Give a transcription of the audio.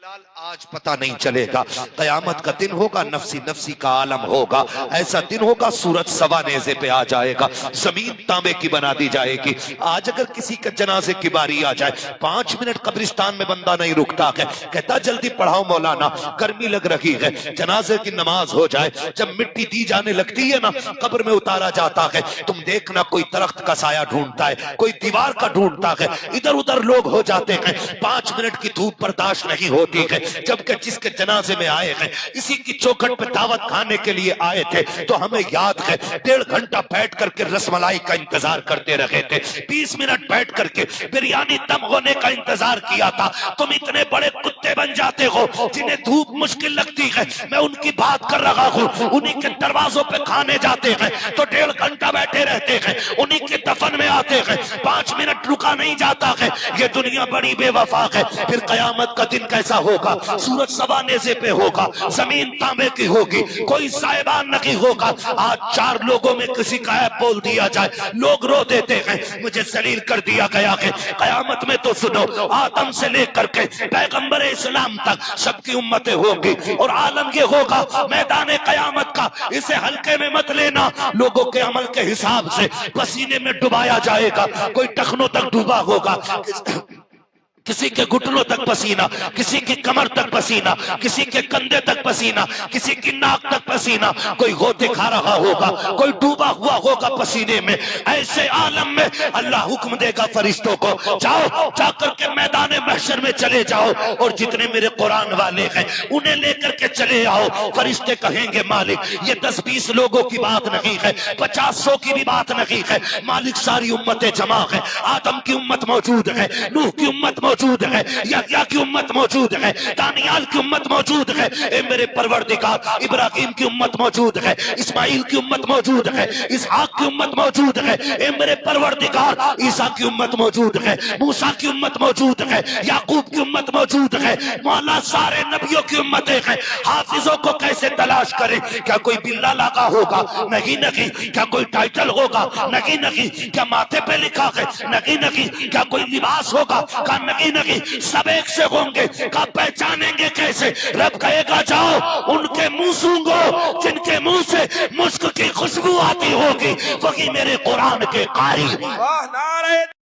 فلحال آج پتہ نہیں چلے گا، قیامت کا دن ہوگا، نفسی نفسی کا عالم ہوگا، ایسا دن ہوگا سورج سوا نیزے پہ آ جائے گا، زمین تانبے کی بنا دی جائے گی۔ آج اگر کسی کا جنازے کی باری آ جائے، 5 منٹ قبرستان میں بندہ نہیں رکتا ہے، کہتا جلدی پڑھاؤ مولانا گرمی لگ رہی ہے، جنازے کی نماز ہو جائے، جب مٹی دی جانے لگتی ہے نا، قبر میں اتارا جاتا ہے، تم دیکھنا کوئی درخت کا سایہ ڈھونڈتا ہے، کوئی دیوار کا ڈھونڈتا ہے، ادھر ادھر لوگ ہو جاتے ہیں، 5 منٹ کی دھوپ برداشت نہیں ہوتی ہے۔ جبکہ جس کے جنازے میں آئے ہیں، اسی کی چوکھٹ پہ دعوت کھانے کے لیے آئے تھے، تو ہمیں یاد ہے 1.5 گھنٹہ بیٹھ کر کے رس ملائی کا انتظار کرتے رہے تھے، 20 منٹ بیٹھ کر کے بریانی دم ہونے کا انتظار کیا تھا۔ تم اتنے بڑے کتے بن جاتے ہو جنہیں دھوپ مشکل لگتی ہے، میں ان کی بات کر رہا ہوں، انہی کے دروازوں پہ کھانے جاتے ہیں تو 1.5 گھنٹہ بیٹھے رہتے ہیں، انہی کے دفن میں آتے ہیں، 5 منٹ رکا نہیں جاتا ہے۔ یہ دنیا بڑی بے وفا ہے۔ پھر قیامت کا دن کیسا ہوگا؟ سورج سوا نیزے پہ ہوگا، زمین تانبے کی ہوگی، کوئی سائبان نہیں ہوگا۔ آج 4 لوگوں میں کسی کا عیب بول دیا جائے، لوگ رو دیتے ہیں، مجھے ذلیل کر دیا گیا ہے۔ قیامت میں تو سنو، آدم سے لے کر کے پیغمبر اسلام تک سب کی امتیں ہوگی، اور عالم یہ ہوگا میدان قیامت کا، اسے ہلکے میں مت لینا، لوگوں کے عمل کے حساب سے پسینے میں ڈبایا جائے گا، کوئی ٹخنوں تک ڈوبا ہوگا، کسی کے گھٹنوں تک پسینہ، کسی کی کمر تک پسینہ، کسی کے کندھے تک پسینہ، کسی کی ناک تک پسینہ، کوئی غوطے کھا رہا ہوگا، کوئی ڈوبا ہوا ہوگا پسینے میں۔ ایسے عالم میں اللہ حکم دے گا فرشتوں کو، جاؤ، جا کر کے میدان محشر میں چلے جاؤ، اور جتنے میرے قرآن والے ہیں انہیں لے کر کے چلے آؤ۔ فرشتے کہیں گے مالک یہ 10-20 لوگوں کی بات نہیں ہے، 50-100 کی بھی بات نہیں ہے، مالک ساری امتیں جمع ہیں، آدم کی امت موجود ہے، نوح کی امت موجود ہے، یحییٰ کی امت موجود ہے، دانیال کی امت موجود ہے، اے میرے پروردگار ابراہیم کی امت موجود ہے، اسماعیل کی امت موجود ہے، اسحاق کی امت موجود ہے، اے میرے پروردگار عیسیٰ کی امت موجود ہے، موسیٰ کی امت موجود ہے، یعقوب کی امت موجود ہے، مولا سارے نبیوں کی امتیں ہیں۔ حافظوں کو کیسے تلاش کریں؟ کیا کوئی بلہ لگا ہوگا؟ نہیں نہیں۔ کیا کوئی ٹائٹل ہوگا؟ نہیں نہیں۔ کیا ماتھے پہ لکھا ہے؟ نہیں نہیں۔ کیا کوئی لباس ہوگا؟ کہا نہیں نہیں، سب ایک سے ہوں گے۔ کہا پہچانیں گے کیسے؟ رب کہے گا جاؤ ان کے منہ سونگھو جن کے منہ سے مشک کی خوشبو آتی ہوگی، وہی میرے قرآن کے قاری۔